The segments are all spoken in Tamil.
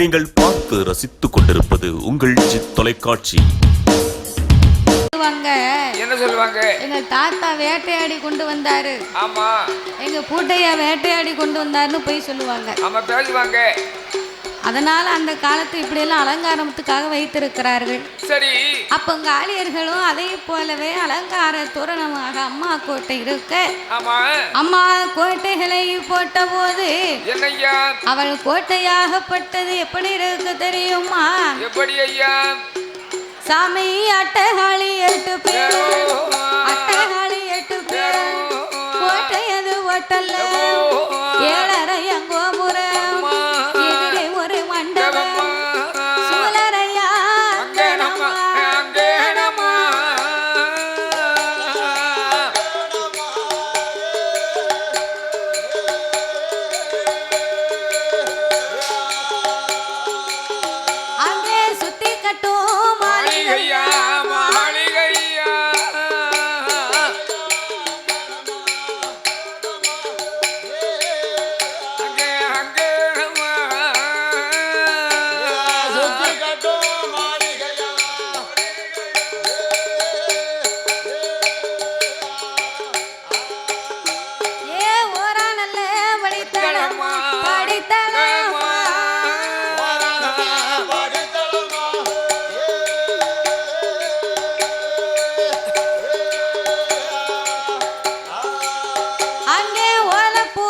நீங்கள் பார்த்து ரசித்துக் கொண்டிருப்பது உங்கள் ஜித் தொலைக்காட்சி. என்ன சொல்லுவாங்க? எங்க தாத்தா வேட்டையாடி கொண்டு வந்தாரு. ஆமா. எங்க பூட்டையா வேட்டையாடி கொண்டு வந்தாருன்னு போய் சொல்லுவாங்க. ஆமா, பேசுவாங்க. அதனால அந்த காலத்து இப்படி எல்லாம் அலங்காரத்துக்காக வைத்திருக்கிறார்கள். சரி. அப்ப உங்க ஆளியர்களும் அதே போலவே அலங்கார தோரணமாக அம்மா கோட்டை இருக்க, அம்மா கோட்டைகளை போட்ட போது என்னையா அவள் கோட்டையாகப்பட்டது எப்படி இருக்கு தெரியுமா? எப்படி ஐயா? சாமி அட்டகாளி 8 பேர், அட்டகாளி 8 பேர், கோட்டையது ஒட்டல்ல 7.5 கோபுரம், எதிரே ஒரு மண்டபம், சூழரையா அங்கனமா அங்கனமா. அங்கே சுத்தி கட்டும் மாளிகையா மாளிகையா, அங்கே அங்கே சுத்தி கட்டும் மாளிகையா. ஏ ஓரானல்ல படித்தளமா படித்தளமா அங்கே ஓலப்பூ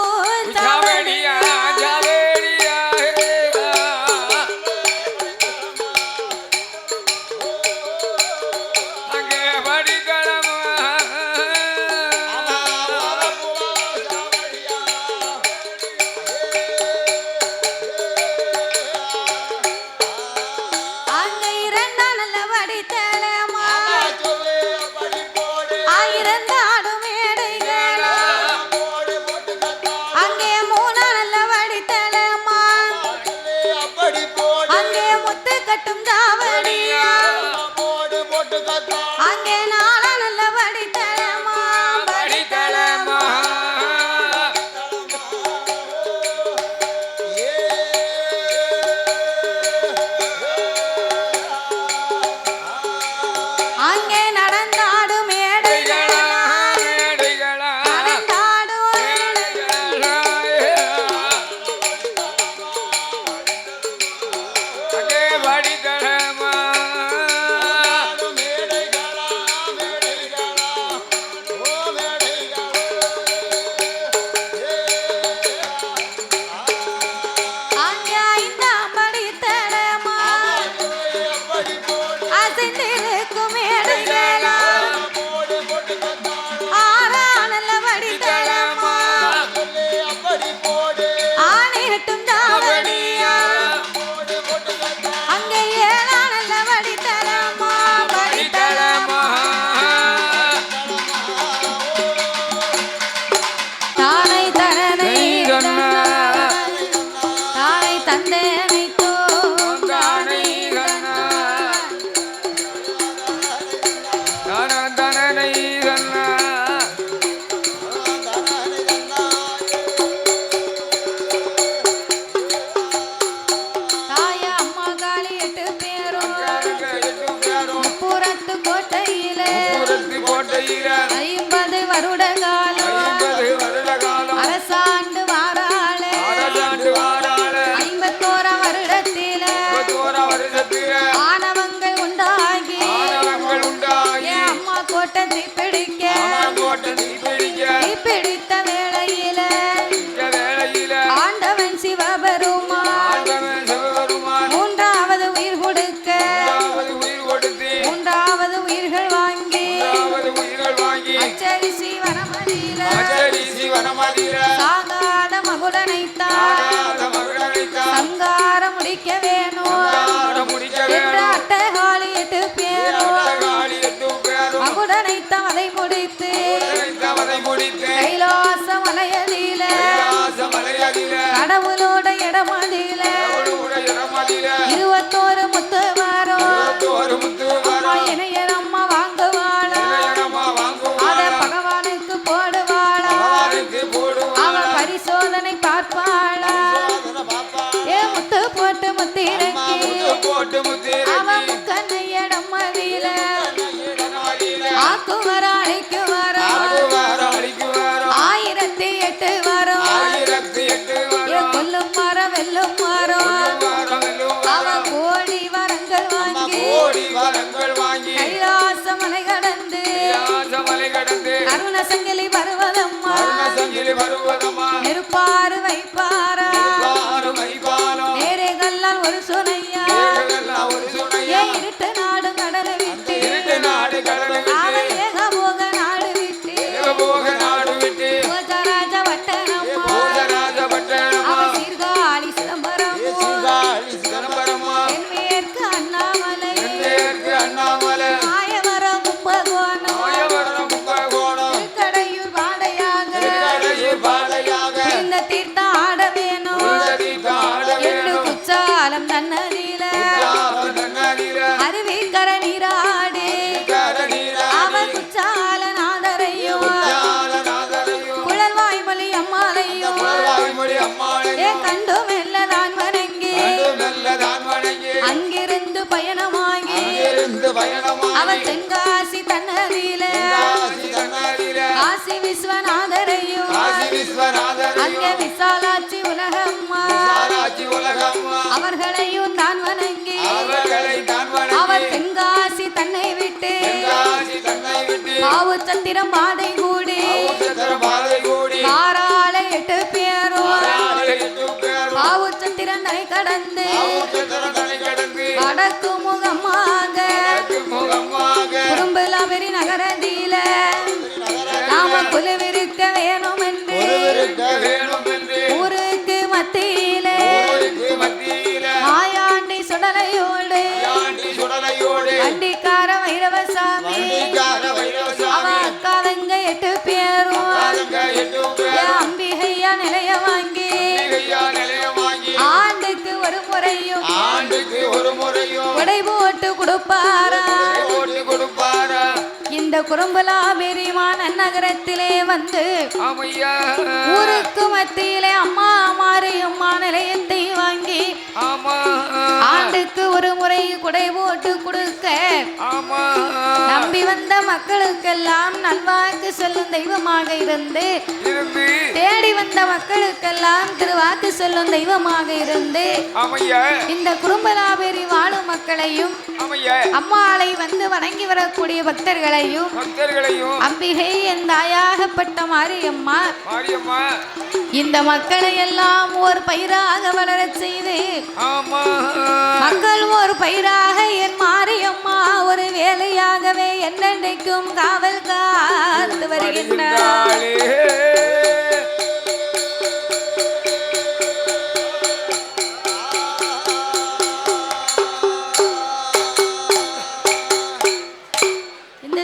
ஜாவேடியா ஜாவேடியா, அங்கே படிக்கலமா. அங்கே இரண்டானல்ல படித்தளமா ஆயிரந்தாடும் மேடைகளா, அங்கே மூணானல்ல படித்தளமா அங்கே முத்து கட்டும் ஜாவடியா, அங்கே நாளானல்ல படித்தளமா படித்தளமா. அங்கே நடந்தாடும் மேடைகளா, மேடைகளா, நடந்தாடும் மேடைகளா. அங்கே படிக்கலமா. அங்கே ஐந்தாம் படித்தளமா அசைந்திருக்கும் மேடைகளா, ஆறானல்ல படித்தளமா ஆணையட்டும் ஜாவடியா, அங்கே ஏழானல்ல படித்தளமா படித்தளமா. தானை தரனை தானை தந்தனை தோன்றானை தாய அம்மா காளி 8 பேரும் புறத்து கோட்டையில 50 வருட காலம் அரசாண்டு வாராளே 51 வருடத்தில ஆணவங்கள் உண்டாகி என் அம்மா கோட்டை தீப்பிடிக்க தீப்பிடித்த வேளையில ஆண்டவன் சிவபெருமான் மூன்றாவது உயிர் கொடுக்க மூன்றாவது உயிர்கள் வாங்கி அச்சரிசி வனமதியில சாகாத மகுடனைத்தான் சங்காரம் முடிக்க வேணும் என்ற அட்டகாளி 8 பேரும் மகுடனைத்தான் அதை முடித்து கைலாச மலையதில கடவுளோட இடமதியில 21 முத்து வாரம் இணையர் அம்மா வாங்குவாளா, அத பகவானுக்கு போடுவாளா, அவள் பரிசோதனை பார்ப்பாளா, ஏ முத்து போட்டு முத்தி போட்டு முத்திரை அவன் முக்கண்ணையிடம் மதியில ஆக்குவரோ அழைக்கு வரும் ஆயிரத்தி எட்டு வரும் கொல்லும் மரம் வெல்லும் மரம் அவன் கோடி வரங்கள் வாங்கி கைலாச மலை கடந்து அருண சங்கிலி பருவதம்மா நெருப்பாறு வைப்பாரா நேரேகல்லால் ஒரு சுனையா ஏன் இருட்டு நாடு கடலை விட்டு அவன் ஏகபோக நாடு விட்டு போஜராஜ வட்டனம்மா அவன் சீர்காழி சிதம்பரம்மா தென்மேற்கு அண்ணாமலை மாயவரம் கும்பகோணம் திருக்கடையூர் பாடையாக இந்த தீர்த்தம் ஆட வேணும் என்று குச்சாலம் நன்னதியில அருவிக்கர நீராடி அவன் குச்சால நாதரையும் குழல்வாய்மொழி அம்மாளையும் ஏ கண்டு மெல்லதான் வணங்கி அங்கிருந்து பயணமாகி அவன் தென்காசி தன்னதியில காசி விஸ்வநாதரையும் அங்கே விசாலாட்சி உலகம்மா அவர்களையும் தான் வணங்கி அவர் தென்காசி தன்னை விட்டு பாவுச்சத்திரம் பாதை கூடி காரால 8 பேரும் பாவுச்சத்திரம் தலை கடந்து வடக்கு முகமாக குறும்புலாபெரி நகரத்தில நாம குழுவிருக்க வேணும் என்று ஊருக்கு மத்தியில ஆயாண்டி சுடலையோடு வண்டிக்கார வைரவசாமி அவன் அக்காவங்க 8 பேரும் அம்பிகையா நிலைய வாங்கி ஆண்டுக்கு ஒரு முறையும் கொடை போட்டு கொடுப்பாரா இந்த குறும்பலாபெரிமான நகரத்திலே வந்து ஊருக்கு மத்தியிலே அம்மா மாரியம்மா நிலையத்தை வாங்கி ஆண்டுக்கு ஒரு முறை குடை போட்டு கொடுக்க நம்பி வந்த மக்களுக்கெல்லாம் நல்வாக்கு சொல்லும் தெய்வமாக இருந்து தேடி வந்த மக்களுக்கெல்லாம் திருவாக்கு சொல்லும் தெய்வமாக இருந்து இந்த குறும்பலாபெரி வாழும் மக்களையும் அம்மாளை வந்து வணங்கி வரக்கூடிய பக்தர்களையும் அம்பிகை என் தாயாகப்பட்ட மாரியம்மா இந்த மக்களை எல்லாம் ஒரு பயிராக வளரச் செய்து மக்கள் ஒரு பயிராக என் மாரியம்மா ஒரு வேலையாகவே என்னென்றைக்கும் காவல் காத்து வருகின்றார்.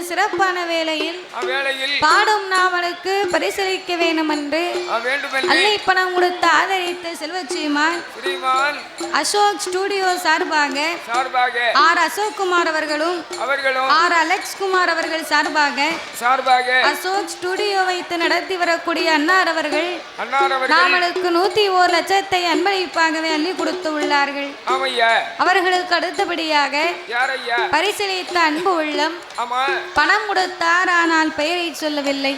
சிறப்பான வேளையில் பாடும் நாவலுக்கு பரிசளிக்க வேண்டும் என்று அள்ளி பணம் கொடுத்து ஆதரித்த செல்வச்சிமான் அசோக் ஸ்டுடியோ சார்பாக ஆர் அசோக் குமார் அவர்களும் ஆர் அலெக்ஸ் குமார் அவர்கள் சார்பாக அசோக் ஸ்டுடியோ வைத்து நடத்தி வரக்கூடிய அன்னார் அவர்கள் நாவலுக்கு 101 லட்சத்தை அன்பளிப்பாகவே அள்ளி கொடுத்து உள்ளார்கள். அவர்களுக்கு அடுத்தபடியாக பரிசளித்த அன்பு உள்ளம் பணம் கொடுத்தார், ஆனால் பெயரை சொல்லவில்லை.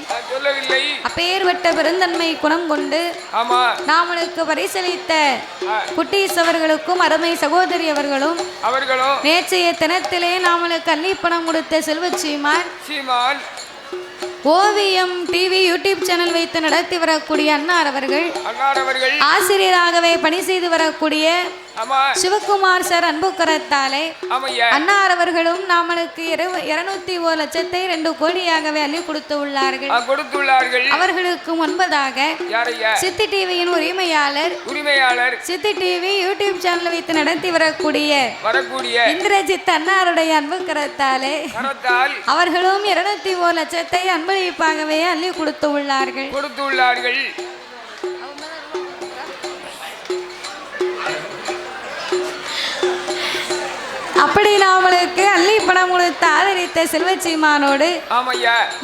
அப்பேற்பட்ட பெருந்தன்மை குணம் கொண்டு நாமளுக்கு பரிசளித்த குட்டீஸ் அவர்களுக்கும் அருமை சகோதரி அவர்களும் நேற்றைய தினத்திலே நாமளுக்கு அள்ளி பணம் கொடுத்த செல்வச்சிமான் ஓவியம் டிவி யூடியூப் சேனல் வைத்து நடத்தி வரக்கூடிய அன்னார் அவர்கள் ஆசிரியராகவே பணி செய்து வரக்கூடிய சிவகுமார் சார் அன்பு கரத்தாலே அன்னார் அவர்களும் நாமளுக்கு 201 லட்சத்தை 2 கோடியாகவே அள்ளி கொடுத்து உள்ளார்கள். அவர்களுக்கு முன்பதாக சித்தி டிவியின் உரிமையாளர் சித்தி டிவி யூடியூப் சேனல் வைத்து நடத்தி வரக்கூடிய இந்திரஜித் அன்னாருடைய அன்பு கரத்தாலே அவர்களும் 201 லட்சத்தை அன்பளிப்பாகவே அள்ளி கொடுத்து உள்ளார்கள். அப்படி நாமளுக்கு அள்ளி பணம் கொடுத்து ஆதரித்த செல்வச்சிமானோடு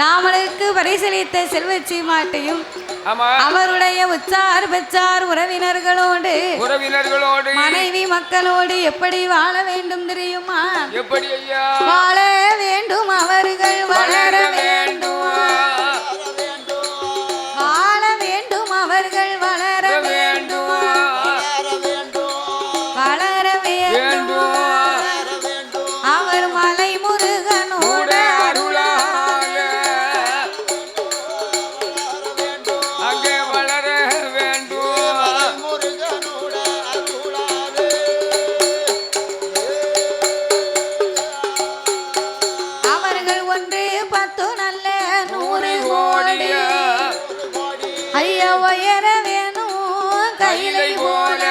நாமளுக்கு பரிசளித்த செல்வச்சிமாட்டையும் ஆமா அவருடைய உச்சார் பெற்றார் உறவினர்களோடு மனைவி மக்களோடு எப்படி வாழ வேண்டும் தெரியுமா? எப்படி ஐயா? வாழ வேண்டும் அவர்கள் வளர வேண்டும், வாழ வேண்டும் அவர்கள் வளர வேண்டும், வளர வேண்டும் அவர் மலை முருகனோட அருளாக அங்கே வளர வேண்டும். அவர்கள் 1 10 நல்ல 100 கோடி ஐயா உயர வேணும் கையிலை போல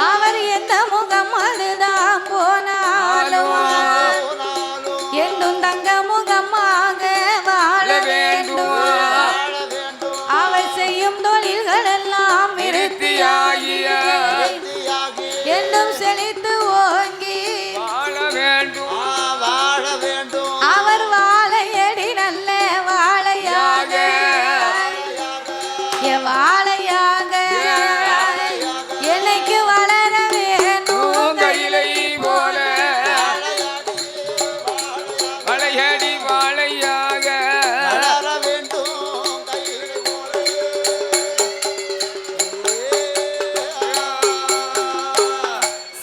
அவர் எந்த முகம் அதுதான் போனாலும் என்றும் தங்க முகமாக வாழ வேண்டும் அவர் செய்யும் தொழில்கள் எல்லாம் விருத்தியாகிய என்றும் செழித்து ஓங்கி வாழ வேண்டும். அவர் வாழையடி நல்ல வாழையாக வாழையாக என்னைக்கு வளர வேணும் கையிலை போல வளையடி வாழையாக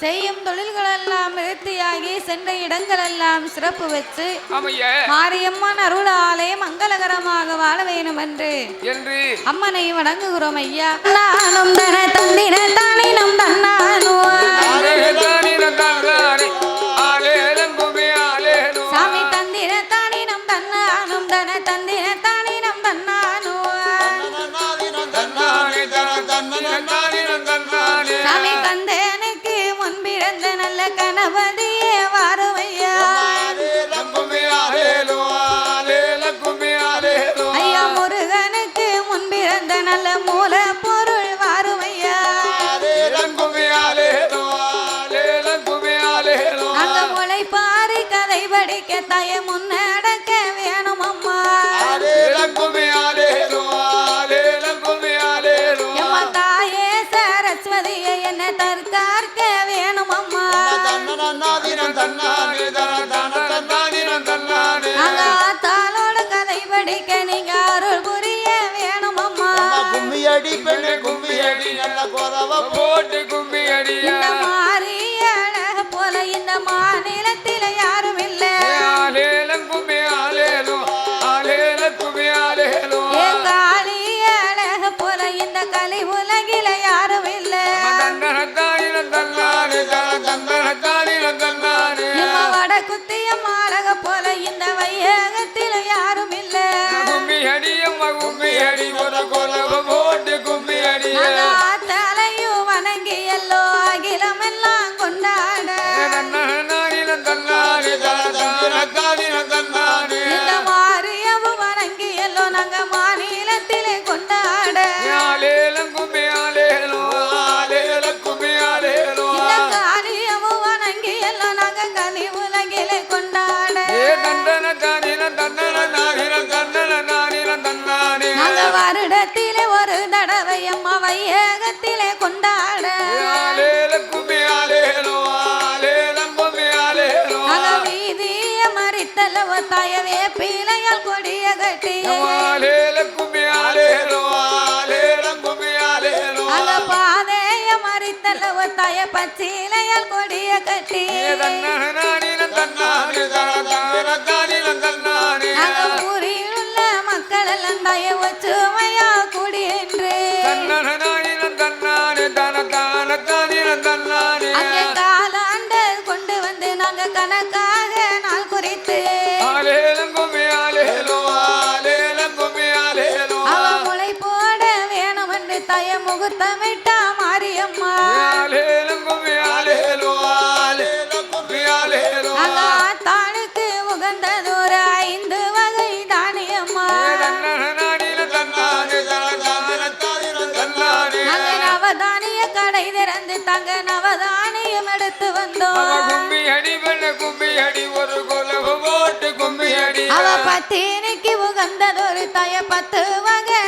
செய்யும் தொழில்கள் எல்லாம் விருத்தியாகி சென்ற இடங்கள் எல்லாம் சிறப்பு வச்சு ஆமைய மாரியம்மன் அருளாலே மங்களகரமாக வாழ வேணும் என்று அம்மனை வணங்குகிறோம் ஐயா. நானும் தன தந்தின தானினம் தன்னானோ சாமி தந்திர தானினம் தன்னானும் தன தந்திர தானினம் தன்னானோ சாமி கந்தனுக்கு முன்பிறந்த நல்ல கணபதியே வாருமையா ஐயா முருகனுக்கு முன்பிறந்த நல்ல மூல பொருள் வாருமையா அங்க முளைப்பாரி கதை படிக்க தய முன்னடக்க வேணும் அம்மா எம்மா தாயே சரஸ்வதியை என்ன தற்கார்க்க வேணும் அம்மா அங்க ஆத்தாளோட கதை படிக்க நீங்க அருள் புரிய வேணும் அம்மா கும்மியடி பெண்ணு கும்மியடி நல்ல குறவ போட்டு கும்மி அடியா இந்த மாறிய அழக போல இந்த மாநிலத்தில யாரும் இல்ல ஆலேலம் கும்மி ஆலேலோ ஆலேல கும்மி ஆலேலோ என் காளிய அழக போல இந்த கலை உலகில யாரும் இல்ல நம்ம வட குத்திய மாலக போல இந்த வையகத்தில யாரும் இல்ல கும்மி அடியம்மா கும்மி அடி ஒரு கொலவ போட்டு கும்மி அடியா தலையும் வணங்கி எல்லோ அகிலம் எல்லாம் கொண்டாட இந்த மாரியவும் வணங்கி எல்லோ நாங்க மாநிலத்திலே கொண்டாட இந்த காளியவும் வணங்கி எல்லோ நாங்க கனி உலகிலே கொண்டாட நாங்க வருடத்திலே ஒரு தடவை அம்மா வையகத்திலே கொண்டாட நாங்க வீதிய மறித்தலவ தாயவே பீலையால் கொடிய கட்டி நாங்க பாதைய மறித்தலவ தாய பச்சிலையால் கொடிய கட்டி நாங்க ஊரில் உள்ள மக்கள் எல்லாம் தாய ஒற்றுமையா கூடி என்று அங்கே காலாண்டு கொண்டு வந்து நாங்க கணக்காக நாள் குறித்து அவ முளை போட வேணும் என்று தய முகூர்த்தமிட்டா மாரியம்மா அங்க ஆத்தாளுக்கு உகந்ததொரு 5 வகை தானியம்மா நாங்க நவதானிய கடை திறந்து தங்க நவதானியம் எடுத்து வந்தோம் அவ பத்தினிக்கு உகந்ததொரு தய 10 வகை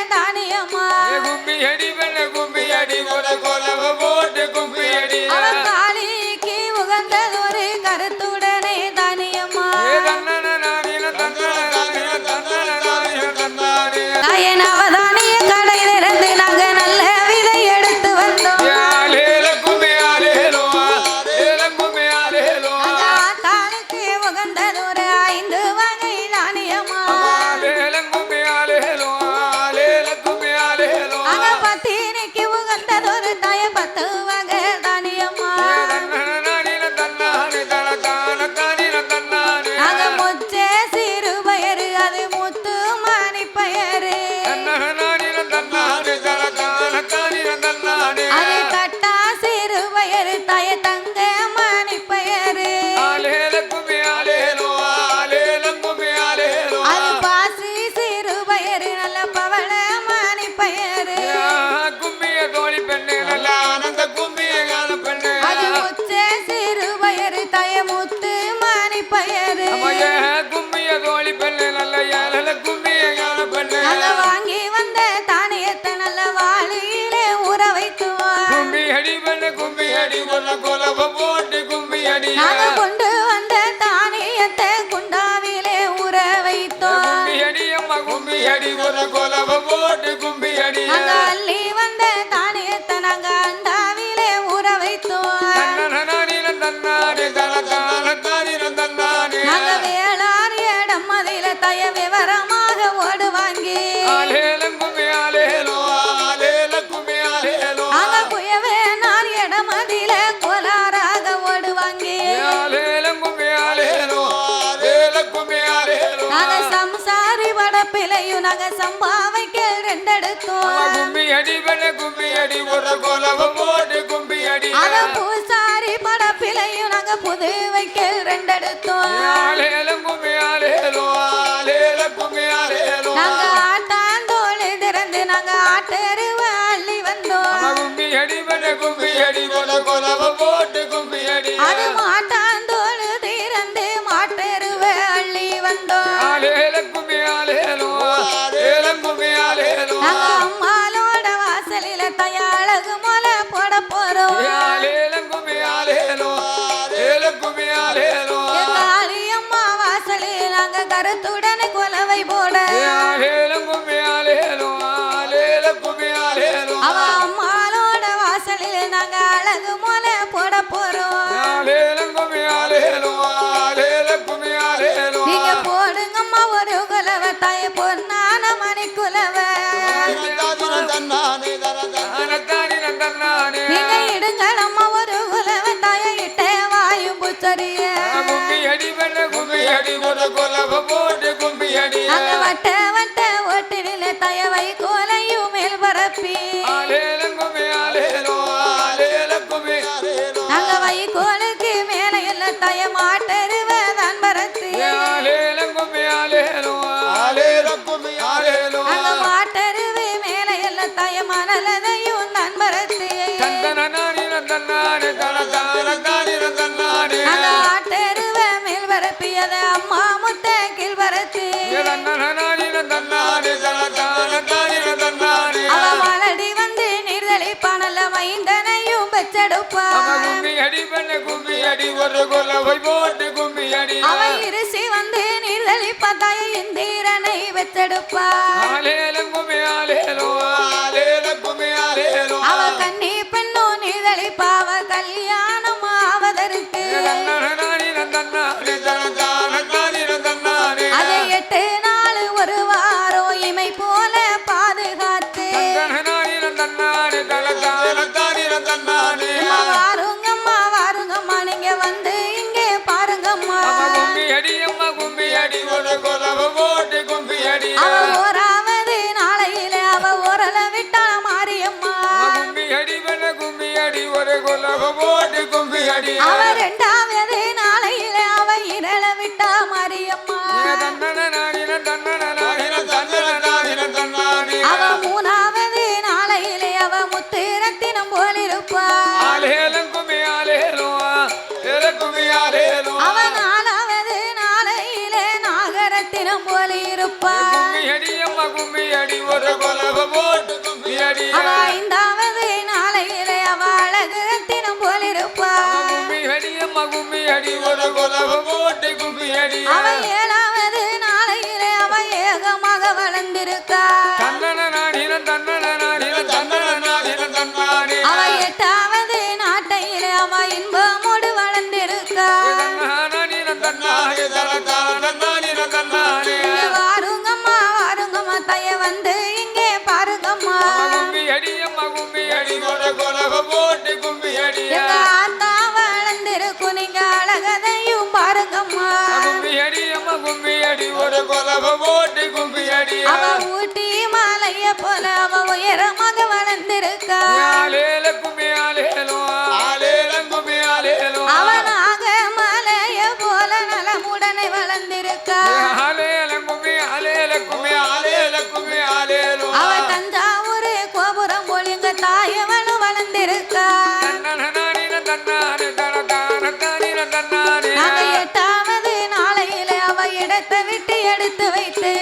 தானியம்மா கும்பி அடி பெண்ண கும்பி அடி ஒரு கொலவ போட்டு கும்பி அடி அவன் காளிக்கு உகந்ததொரு கருத்துடனே தானியம்மா தாயன் அவதானிய கடையிலிருந்து நாங்க நல்ல விதை எடுத்து வந்தோம் தானுக்கு உகந்ததொரு 5 வகை தானியம்மா அங்க பத்தினிக்கு உகந்ததொரு தாய 10 வகை தானியம்மா அங்க முச்சே சிறு பயரு அது முத்து மணி பயரு அது கட்டா சிறு பயரு தாய தங்க மணி பயரு அது பாசி சிறு பயரு நல்ல பவள மணி பயரு அது முச்சே சிறு பயரு தாய முத்து மணி பயரு அங்க வாங்கி வந்த தானியத்தை நல்ல வாளியிலே ஊற வைத்துவோம் நாங்க கொண்டு வந்த தானியத்தை குண்டாவிலே ஊற வைத்தோம் நாங்க அள்ளி வந்த தானியத்தை நாங்க அண்டாவிலே ஊற வைத்தோம் நாங்க வேளாண் இடம் அதில தய விவரமாக ஓடுவாங்கி நாங்க குயவே நான் இடம் அதில கோலாராக ஓடுவாங்கி நாங்க சம்சாரி வடப்பிலையும் நாங்க சம்பாவைக்கு 2 எடுத்தோம் அத பூசாரி படப்பிலையும் நாங்க புது வைக்கல் 2 எடுத்தோம் நாங்க ஆட்டாந்தோள் திறந்து நாங்க ஆட்டெருவ அள்ளி வந்தோம் அது மாட்டாந்தோள் திறந்து மாட்டெருவ அள்ளி வந்தோம் நாங்க அம்மாளோட வாசலில தயாழகு மொல போட போறோம் எங்க ஆலியம்மா வாசலில் நாங்க கருத்துடன் கொலவை போட அவ அம்மாளோட வாசலில் நாங்க அழகு மொல போட போறோம் நீங்க போடுங்கம்மா ஒரு குலவ தாய பொன்னான மணி குலவ நீங்க இடுங்களம்மா ஒரு குலவ தாய இட்ட வாயும் புச்சரிய அங்க வட்ட வட்ட ஓட்டினில தாய வை கோலையும் மேல் பரப்பி நாங்க வை கோலுக்கு மேல எல்ல தாய மாட்டருவ தான் பரத்து அங்க மாட்டருவு மேல எல்ல தாய மணலதையும் தான் பரத்து அங்க ஆட்டருவ மேல் பரப்பி அத அம்மா முத்த கீழ் பரத்து அவ மலடி வந்து நீர்தளிப்பானல்ல மைந்தனையும் பெற்றெடுப்பா அவ இருசி வந்து நீர்தளிப்பா தாய இந்திரனை பெற்றெடுப்பா அவ கண்ணி பெண்ணோ நீர்தளிப்பா அவ கல்யாணம் ஆவதற்கு அதை 8 நாள் ஒரு வாரம் இமை போல பாதுகாத்து வாருங்கம்மா வாருங்கம்மா நீங்க வந்து இங்கே பாருங்கம்மா அவ ஓராவது நாளையில அவ ஓரல விட்டா மாரியம்மா அவ 2வது நாளையில அவ இரள விட்டா மாரியம்மா அவ 3வது நாளையில அவ முத்திரத்தினம் போலிருப்பா அவ 4வது நாளையில நாகரத்தினம் போலிருப்பா கும்மி அடி ஒரு கொலவ போட்டு அடி அவ ஐந்தாவது நாளையிலே அவ அழகு தினம் போலிருப்பா கும்மி அடி அம்மா கும்மி அடி ஒரு குலவு போட்டு கும்மி அடி அவ ஏழாவது நாளையிலே அவ ஏகமாக வளர்ந்திருக்கா தன்னன நாடின தன்னன நாடின தன்னன நாடின தன்னானே அவ எட்டாவது நாட்டையிலே அவ இன்பமோடு வளர்ந்திருக்கா நாடின தன்னானே தரதான நாடின தன்னானே வாருங்கம்மா வாருங்கம்மா தைய வந்து இங்கே பாருங்கம்மா கும்மி அடி அம்மா கும்மி அடி ஒரு குலவு போட்டு கும்மி அடி எங்க ஆத்தா வளர்ந்திருக்கும் நீங்க அழகதையும் பாருங்கம்மா கும்மி அடி அம்மா கும்மி அடி ஒரு குலவு போட்டு கும்மி அடி அவ ஊட்டி மாலைய போல அவ உயரமாக வளர்ந்திருக்கா ஆலேல கும்மி ஆலேலோ ஆலேல கும்மி ஆலேலோ அவனாக மாலைய போல நலமுடனே வளர்ந்திருக்கா ஆலேல கும்மி ஆலேல கும்மி ஆலேல கும்மி ஆலேலோ அவ தஞ்சாவூர் கோபுரம் போல் எங்க தாயவனும் வளர்ந்திருக்கா தன்னன நாடின தன்னானே தரதான நாடின தன்னானே நாங்க எட்டாவது நாளையில அவ இடத்தை விட்டு எடுத்து வைத்து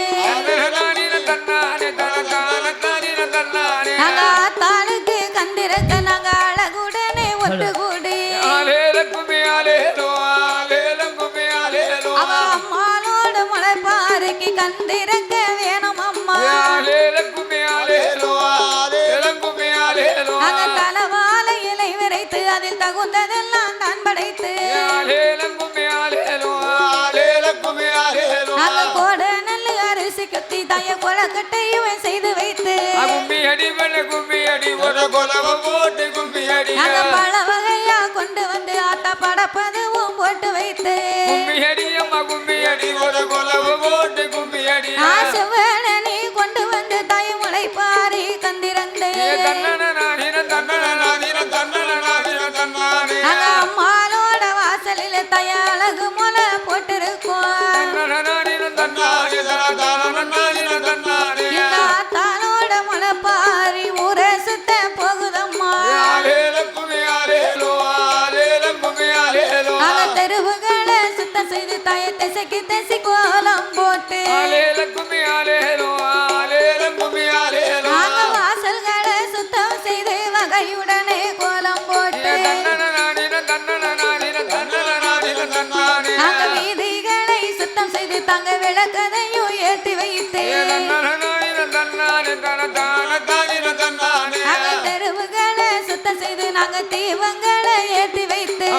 நாடின தன்னானே தரதான நாடின தன்னானே நாங்க ஆத்தாளுக்கு கந்திருக்க நாங்க அழகுடனே ஒன்று கூடி ஆலேல கும்மி ஆலேலோ ஆலேல கும்மி ஆலேலோ அவ அம்மாளோட முளைப்பாருக்கு கந்திருக்க வேணும் அம்மா ஆலேல கும்மி ஆலேலோ ஆலேல கும்மி ஆலேலோ நாங்க தலவாழ இலை விரைத்து அதில் தகுந்ததெல்லாம் தான் படைத்து ஆலேல கும்மி ஆலேலோ ஆலேல கும்மி ஆலேலோ நாங்க கோட நல்ல அரிசி கத்தி தாய கொலக்கட்டையும் செய்து வைத்து கும்மி அடி வெள்ள கும்மி அடி ஒரு குலவு போட்டு கும்மி அடி நாங்க பல வகையா கொண்டு வந்து ஆத்தா படப்பதுவும் போட்டு வைத்து கும்மி அடி அம்மா கும்மி அடி ஒரு குலவு போட்டு கும்மி அடி ஆசைவேள நீ கொண்டு வந்து தாய் முளைப்பாரி கந்திரண்டு தன்னன நாடின தன்னன நாடின தன்னன நாடின தன்னானே நாங்க அம்மாளோட வாசலில தாய அழகு முளை போட்டிருக்கோம் தன்னன நாடின தன்னானே தரதான நாடின தன்னானே இந்த ஆத்தாளோட முளைப்பாரி ஊரை சுத்த போகுதம்மா ஆலேல கும்மி ஆலேலோ ஆலேல கும்மி ஆலேலோ நாங்க தெருவுகளை சுத்தம் செய்து தாய திசைக்கு திசை கோலம் போட்டு ஆலேல கும்மி ஆலேலோ ஆலேல கும்மி ஆலேலோ நாங்க வாசல்களை சுத்தம் செய்து வகையுடனே கோலம் போட்டு தன்னன நாடின தன்னன நாடின தன்னன நாடின தன்னானே நாங்க வீதிகளை சுத்தம் செய்து தங்க விளக்கதையும் ஏற்றி வைத்து தன்னன நாடின தன்னானே தரதான நாடின தன்னானே நாங்க தெருவுகளை சுத்தம் செய்து நாங்க தீபங்களை ஏற்றி வைத்து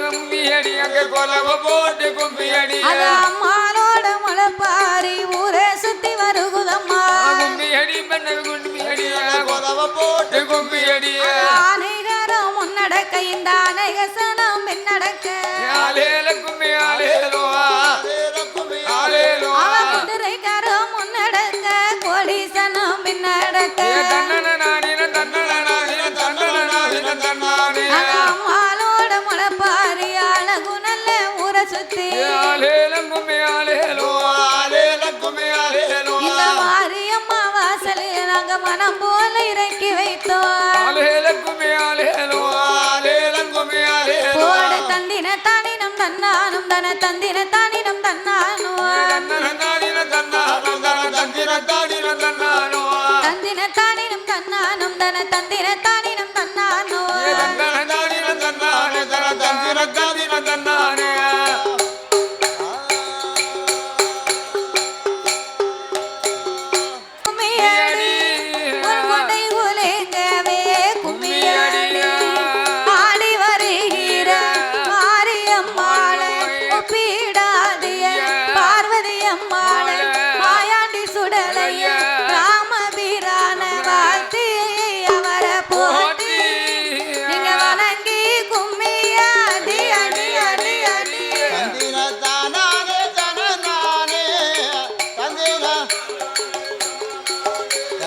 கும்மி அடி அங்க கொலவு போட்டு கும்மி அடி அது அம்மாளோட முளைப்பாரி ஊரை சுத்தி வருகுதம்மா கும்மி அடி பண்ண கும்மி அடி கொலவு போட்டு கும்மி அடி ஆனைகரம் முன்னடக்க இந்த அனைகசனம் பின்னடக்க ஆலேல கும்மி ஆலேலோ ஆலேல கும்மி ஆலேலோ அவ குதிரைக்காரம் முன்னடக்க கோடீசனம் பின்னடக்க தன்னன நாடின தன்னன நாடின தன்னன நாடின தன்னானே அம்மாளோட முளைப்பாரி அழகு நல்ல ஊரை சுத்தி ஆலேல கும்மி ஆலேலோ ஆலேல கும்மி ஆலேலோ இந்த மாரியம்மா வாசலில் நாங்க மனம் போல இறக்கி வைத்தோம் ஆலேல கும்மி ஆலேலோ ஆலேல கும்மி ஆலேலோ போட தந்தின தானினம் தன்னானும் தன தந்தின தானினம் தன்னானும் தன்னன நாடின தன்னானோ தந்திர தாடின தன்னானோ தந்தின தானினம் தன்னானும் தன தந்தின தானினம் தன்னானும் தன்னன நாடின தன்னானே தந்திர தாடின தன்னானே கும்மியடி ஒரு கொண்டை உலங்கவே கும்மியடி ஆடி வருகிற மாரியம்மாள ஒப்பிடாதிய பார்வதி அம்மாள மாயாண்டி சுடலைய ராமபிரான வாழ்த்தி அவரை போற்றி நீங்க வணங்கி கும்மியடி அடி அடி அடி தந்திர தானானே தனநானே தந்திர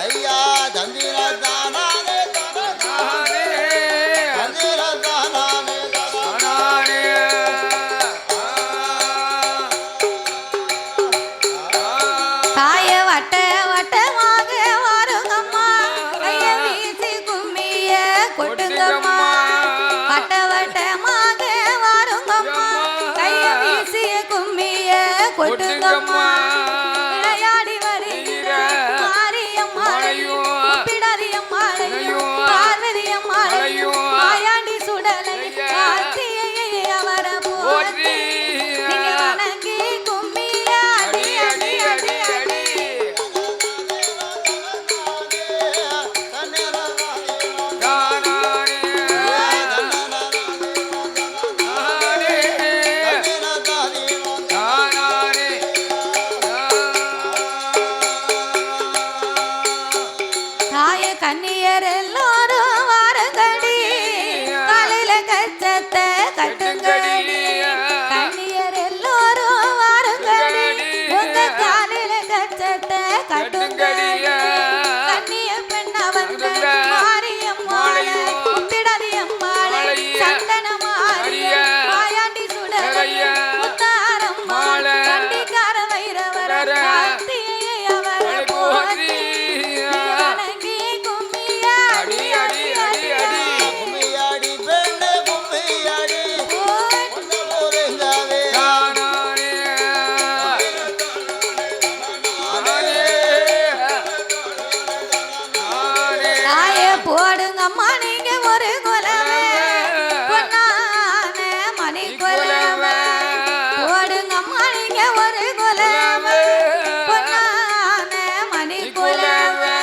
ஐயா தந்திர தானானே தனநானே தந்திர தானானே தன்னானே தாய வட்ட வட்டமாக வருங்கம்மா கைய வீசி கும்மிய கொட்டுங்கம்மா வட்ட வட்டமாக வருங்கம்மா கைய வீசி கும்மிய கொட்டுங்கம்மா விளையாடி வருகிற மாரியம்மா ஒப்பிடா மலையும் பார்வதி அம்மாளையும் மாயாண்டி சுடலை கார்த்தியை அவர போற்றி நீங்க வணங்கி கும்மிய அடி அடி அடி அடி கண்ணியர் எல்லோரும் வாரங்கடி காலையில கச்சத்தை கட்டுங்கடி கண்ணியர் எல்லோரும் வாரங்கடி உங்க காலையில கச்சத்தை கட்டுங்கடி கண்ணிய பெண்ண வந்து மாரியம்மாள கும்பிடாதியம்மாள சந்தன மாரிய மாயாண்டி சுடலை முத்தாரம்மாள கண்டிக்கார வைரவர் கார்த்தியை அவர் போற்றி போடுங்கம்மா நீங்க ஒரு குலவே பொன்னான மணி குலவே போடுங்கம்மா நீங்க ஒரு குலவே பொன்னான மணி குலவே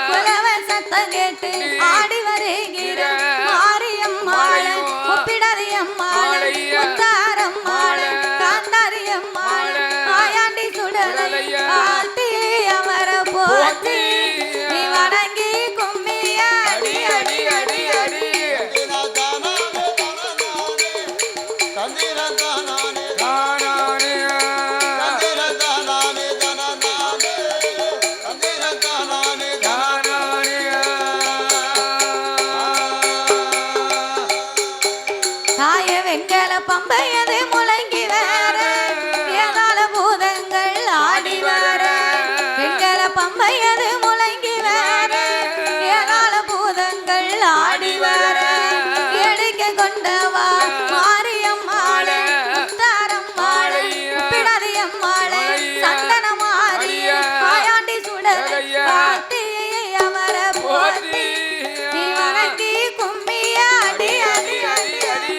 குலவே சத்தம் கேட்டு ஆடி வருகிற மாரியம்மாள ஒப்பிடாதியம்மாள முத்தாரம்மாள காந்தாரியம்மாள மாயாண்டி சுடலை ஆத்தி அவர போற்றி நீ வணங்கி பம்பையது முழங்கி வேற ஏகால பூதங்கள் ஆடி வர எங்கள பம்பையது முழங்கி வேற ஏகால பூதங்கள் ஆடி வர எடுக்க கொண்டவா மாரியம்மாள முத்தாரம்மாள பிடாதியம்மாள சந்தன மாரிய மாயாண்டி சுடலை கார்த்தியை அவர போற்றி நீ வணங்கி கும்மிய அடி அடி அடி அடி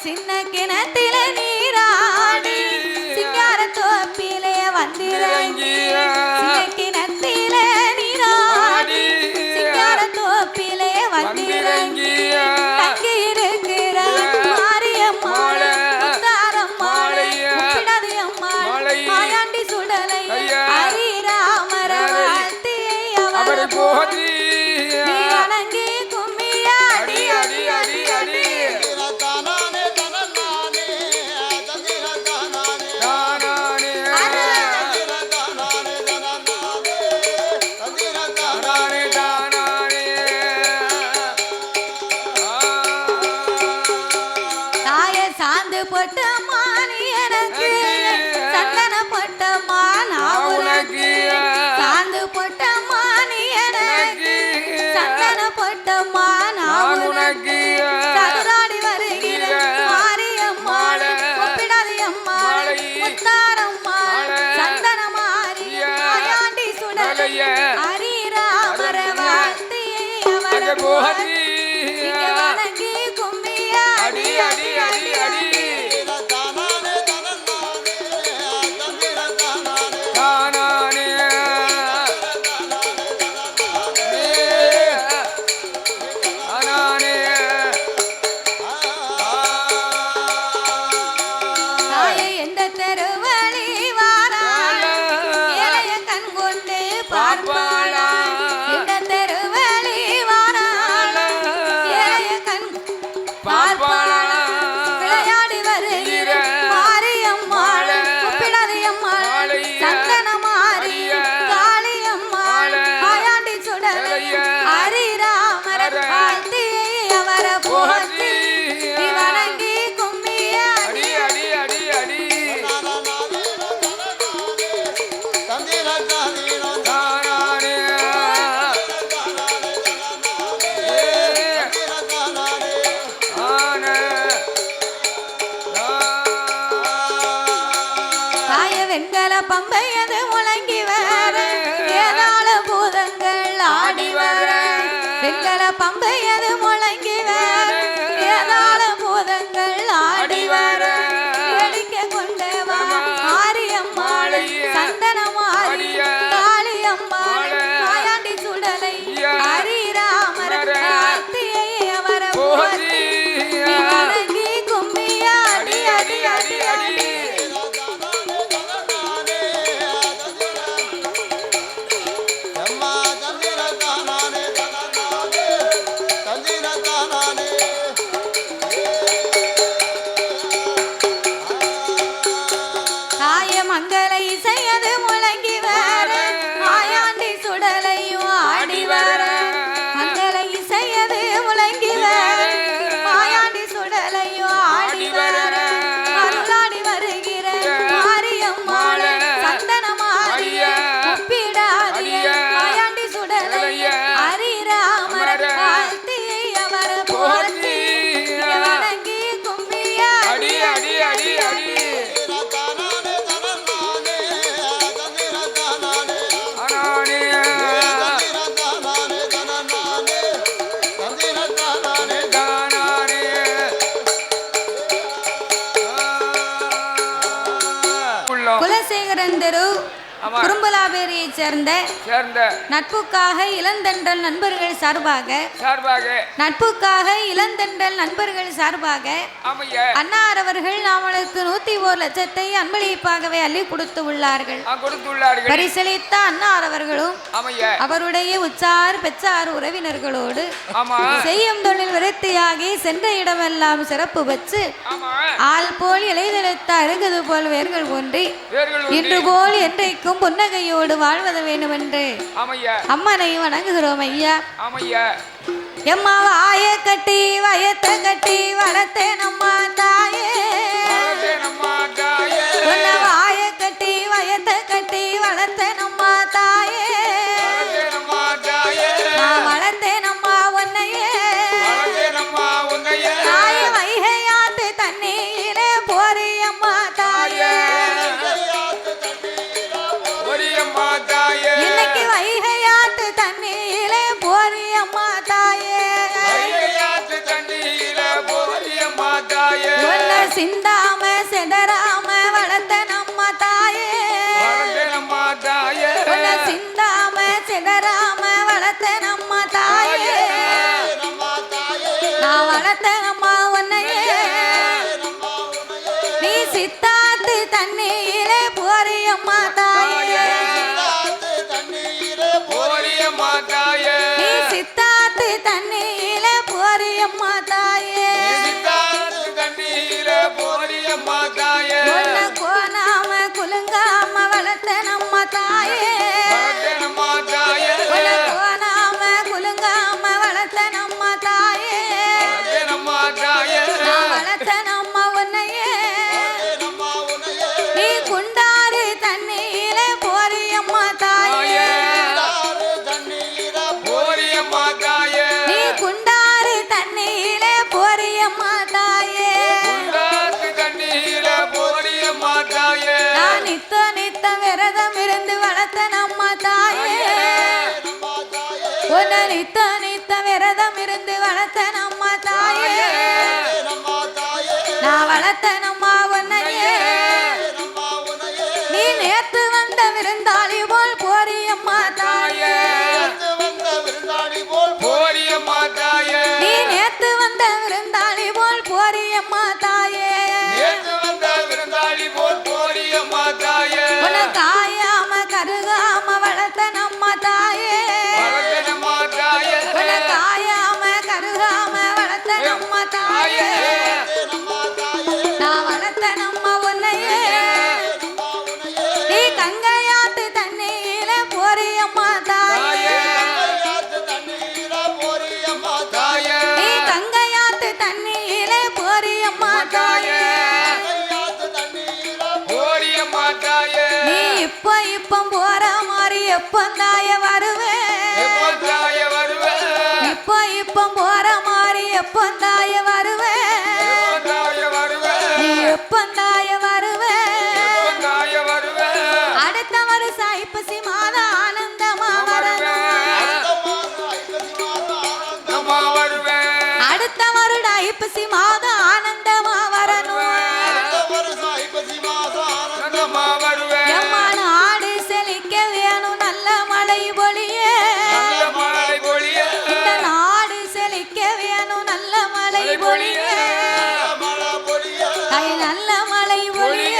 சின்ன கிணத்தில நீராடி சிங்கார தோப்பிலே வந்திறங்கி சின்ன கிணத்தில நீராடி சிங்கார தோப்பிலே வந்திறங்கி தங்கி இருக்கிற மாரியம்மாள முத்தாரம்மாள பிடாதியம்மாள மாயாண்டி சுடலை ஹரிராமர வாழ்த்தியை அவர் போற்றி நீ வணங்கி கும்மிய அடி அடி அடி அடி சாந்து போட்ட மானி எனக்கு சந்தன போட்ட மானா உனக்கு சாந்து போட்ட மானி எனக்கு சந்தன போட்ட மானா உனக்கு சதுராடி வருகிற மாரியம்மாள ஒப்பிடாதியம்மாள முத்தாரம்மாள சந்தன மாரி மாயாண்டி சுடலை ஹரிராமர வாழ்த்தியை அவர போற்றி நீங்க வணங்கி கும்மிய அடி அடி அடி அடி தானானே பம்பையது முழங்கி வர ஏதாள பூதங்கள் ஆடி வர வெண்கல பம்பையது முழங்கி வர ஏதாள பூதங்கள் ஆடி வர எடிக்க கொண்டு வா ஆரியம்மாளை சந்தனமாரி காளியம்மாளை மாயாண்டி சுடலை ஹரிராமர் ஆர்த்தியை அவர போற்றி வணங்கி கும்மியாடி அடி அடி அடி மங்கள இசையது முழங்கி வர மாயாண்டி சுடலையும் ஆடி வர மங்கள இசையது முழங்கி வர மாயாண்டி சுடலையும் ஆடி வர அருளாடி வருகிற மாரியம்மாள சந்தனமாரிய ஒப்பிடாதிய மாயாண்டி சுடலை ஹரிராமர் வாழ்த்தியை அவர் போற்றி வணங்கி கும்பியா அடி அடி அடி அடி குலசேகரன் தெரு குறும்பலாபேரியை சேர்ந்த நட்புக்காக இளந்தென்றல் நண்பர்கள் சார்பாக நட்புக்காக இளந்தென்றல் நண்பர்கள் சார்பாக அன்னார் அவர்கள் அவளுக்கு 101 லட்சத்தை அன்பளிப்பாகவே அள்ளி கொடுத்து உள்ளார்கள். பரிசளித்த அன்னார் அவர்களும் அவருடைய உச்சார் பெற்றார் உறவினர்களோடு செய்யும் தொழில் விருத்தியாகி சென்ற இடமெல்லாம் சிறப்பு வச்சு ஆள் போல் இலைதெழுத்த அருகது போல் வேர்கள் ஒன்றி இன்று போல் என்றைக்கும் புன்னகையோடு வாழ்வது வேண்டும் என்று அம்மனை வணங்குகிறோம் ஐயா. எம்மா வாய கட்டி வயத்தை கட்டி வளர்த்தேன் அம்மா தாயே வாய கட்டி வயத்தை கட்டி வளர்த்தேன் அம்மா தாயே வளர்த்தேன் அம்மா உன்னையே தாய வைகையாத்து தண்ணீரே போரி அம்மா தாயே இன்னைக்கு வைகையாத்து தண்ணீரே போரி அம்மா தாயே உன்னை சிந்தாம செதறாம வளர்த்த நம்ம தாயே உன்னை சிந்தாம செதறாம வளர்த்த நம்ம தாயே நான் வளர்த்த அம்மா உன்னையே நீ சித்தாத்து தண்ணீரே போரி அம்மா தாயே நீ சித்தாத்து தண்ணீரே போரி அம்மா தாயே உன்னை கோணாம குலுங்காம வளர்த்த நம்ம தாயே உன்னை கோணாம குலுங்காம வளர்த்த நம்ம தாயே நான் வளர்த்த நம்ம உன்னையே நீ குண்டாறு தண்ணீரே போரி அம்மா தாயே நீ குண்டாறு தண்ணீரே போரி அம்மா தாயே நான் நித்த நித்த விரதம் இருந்து வளர்த்த நம்ம தாயே உன்னை நித்த நித்த விரதம் இருந்து வளர்த்த நம்ம தாயே நான் வளர்த்த நம்ம உன்னையே நீ நேத்து வந்த விருந்தாளி போல் போரி அம்மா தாயே நீ நேத்து வந்த விருந்தாளி போல் போரி அம்மா தாயே உன்னை காயாம கருகாம வளர்த்த நம்ம தாயே உன்னை காயாம கருகாம வளர்த்த நம்ம தாயே நான் வளர்த்த நம்ம உன்னையே நீ கங்கையாத்து தண்ணீர போரி அம்மா தாயே நீ கங்கையாத்து தண்ணீர போரி அம்மா தாயே நீ இப்ப போற மாதிரி எப்பந்தாய வருவேன் இப்ப போற மாதிரி எப்பந்தாய வருவேன் நீ எப்பந்தாய வருவேன் ஐப்பசி மாதம் ஆனந்தமா வரணும் எம்மா நாடு செழிக்க வேணும் நல்ல மழை பொழிய இந்த நாடு செழிக்க வேணும் நல்ல மழை பொழிய நல்ல மழை பொழிய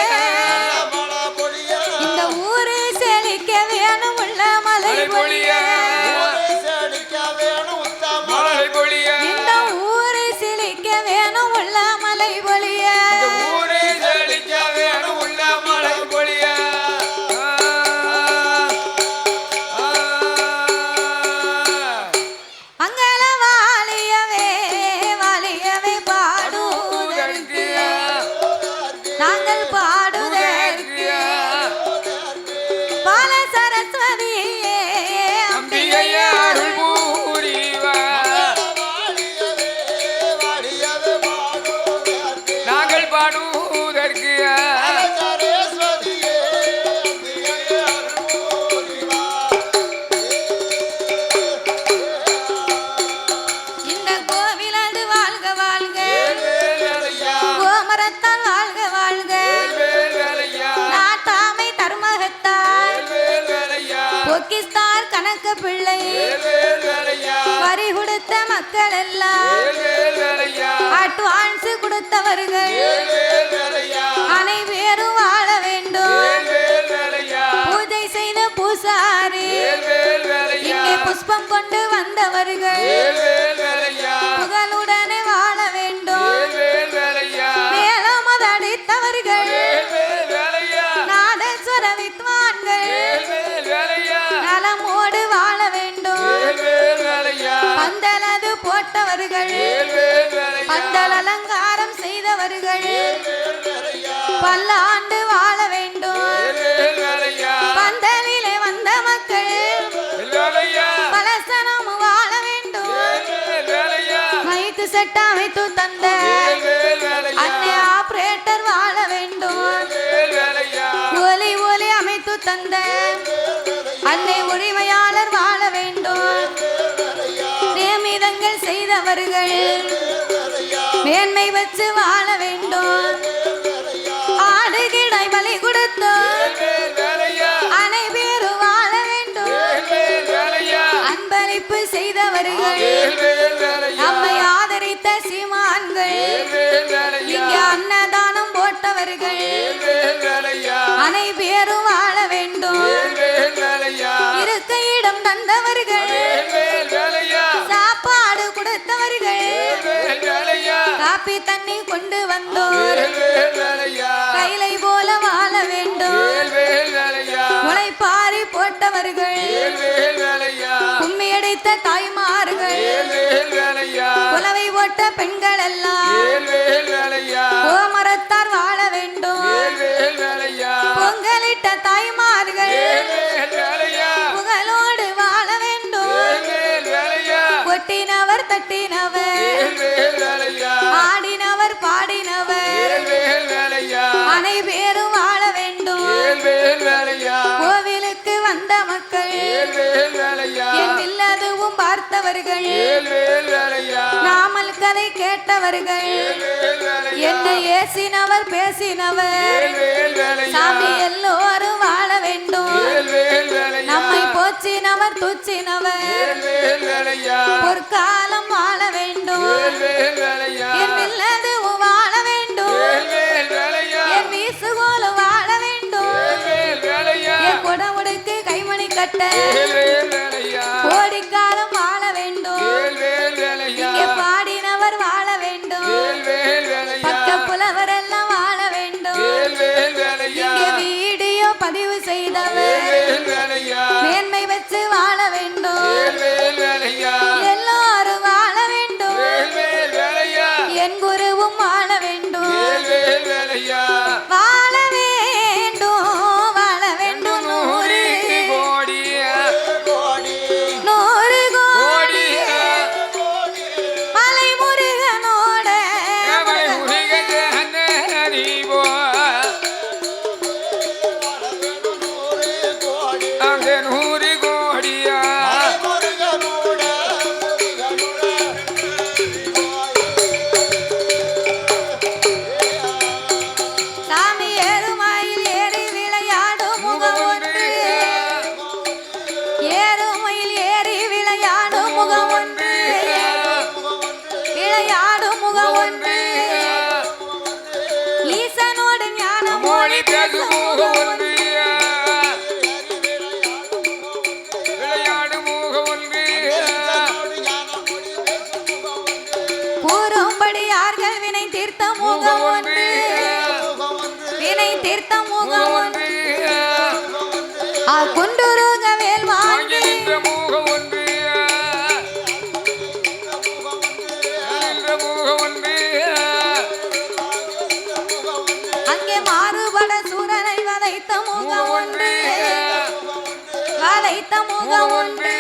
இந்த ஊரு செழிக்க வேணும் உள்ள மழை பொழிய இந்த ஊரு செழிக்க வேணும் உள்ள மழை பொழிய மங்கள வாழியவே வாழியவே பாடுவதற்கு நாங்கள் பாடுவதற்கு பால சரஸ்வதியே அம்பிகையே அருள் நாங்கள் பாடுவதற்கு இந்த கோவிலது வாழ்க வாழ்க கோமரத்தால் வாழ்க வாழ்க நாட்டாமை தர்மகத்தால் பொக்கிஸ்தார் கணக்கு பிள்ளை வரி கொடுத்த மக்கள் எல்லாம் அட்வான்ஸ் கொடுத்தவர்கள் அனைவரும் வாழ வேண்டும் பூஜை செய்த பூசாரி இங்கே புஷ்பம் கொண்டு வந்தவர்கள் புகழுடனே வாழ வேண்டும் மேலும் அடித்தவர்கள் நாதஸ்வர வித்வான்கள் நலமோடு வாழ வேண்டும் பந்தலது போட்டவர்கள் பந்தல் அலங்காரம் செய்தவர்கள் பல்லாண்டு வாழ வேண்டும் பந்தலிலே வந்த மக்கள் பலசனம் வாழ வேண்டும் மைக்கு செட் அமைத்து தந்த அன்னை ஆபரேட்டர் வாழ வேண்டும் ஒலி ஒலி அமைத்து தந்த அன்னை உரிமையாளர் வாழ வேண்டும் நியமிதங்கள் செய்தவர்கள் மேன்மை வச்சு வாழ வேண்டும் ஆடு கிடை பலி கொடுத்து அனைவரும் வாழ வேண்டும் அன்பளிப்பு செய்தவர்கள் நம்மை ஆதரித்த சீமான்கள் இங்கே அன்னதானம் போட்டவர்கள் அனைவரும் வாழ வேண்டும் இருக்க இடம் தந்தவர்கள் சாப்பாடு கொடுத்தவர்கள் காப்பி தண்ணி கொண்டு வந்தோர் கைலை போல வாழ வேண்டும் முளைப்பாரி போட்டவர்கள் கும்மி அடித்த தாய்மார்கள் குலவை போட்ட பெண்கள் எல்லாம் கோமரத்தார் வாழ வேண்டும் பொங்கலிட்ட தாய்மார்கள் புகழோடு வாழ வேண்டும் கொட்டினவர் தட்டினவர் ஆடினவர் பாடினவர் அனைவரும் வாழ வேண்டும் கோவிலுக்கு வந்த மக்கள் என் இல்லதுவும் பார்த்தவர்கள் நாமல் கதை கேட்டவர்கள் என்னை ஏசினவர் பேசினவர் சாமி எல்லோரும் வாழ வேண்டும் நம்மை போச்சினவர் தூச்சினவர் பொற்காலம் வாழ வேண்டும் என் இல்லதுவும் வாழ வேண்டும் என் வீசுகோலும் வாழ வேண்டும் என் குடமுடுக்கு கைமணி கட்ட கோடிக்காலம் வாழ வேண்டும் இங்கே பாடினவர் வாழ வேண்டும் பக்க புலவர் எல்லாம் வாழ வேண்டும் இங்கே வீடியோ பதிவு செய்தவர் மேன்மை வச்சு வாழ வேண்டும் எல்லாரும் வாழ வேண்டும் என் குருவும் வாழ வேண்டும் வாழ வேண்டும் வாழ வேண்டும் 100 கோடி 100 கோடி மலை முருகனோட முகம் ஒன்று விளையாடும் முகம் ஒன்று ஈசனோடு ஞான மொழி பேசும் முகம் ஒன்று விளையாடு முகம் ஒன்று கூறும்படியார்கள் வினை தீர்த்த முகம் ஒன்று வினை தீர்த்த முகம் ஒன்று குண்டுருக வேல் வாங்கி நின்ற முகம் ஒன்று நின்ற முகம் ஒன்று அங்கே மாறுபட சூரனை வதைத்த முகம் ஒன்று வதைத்த முகம் ஒன்று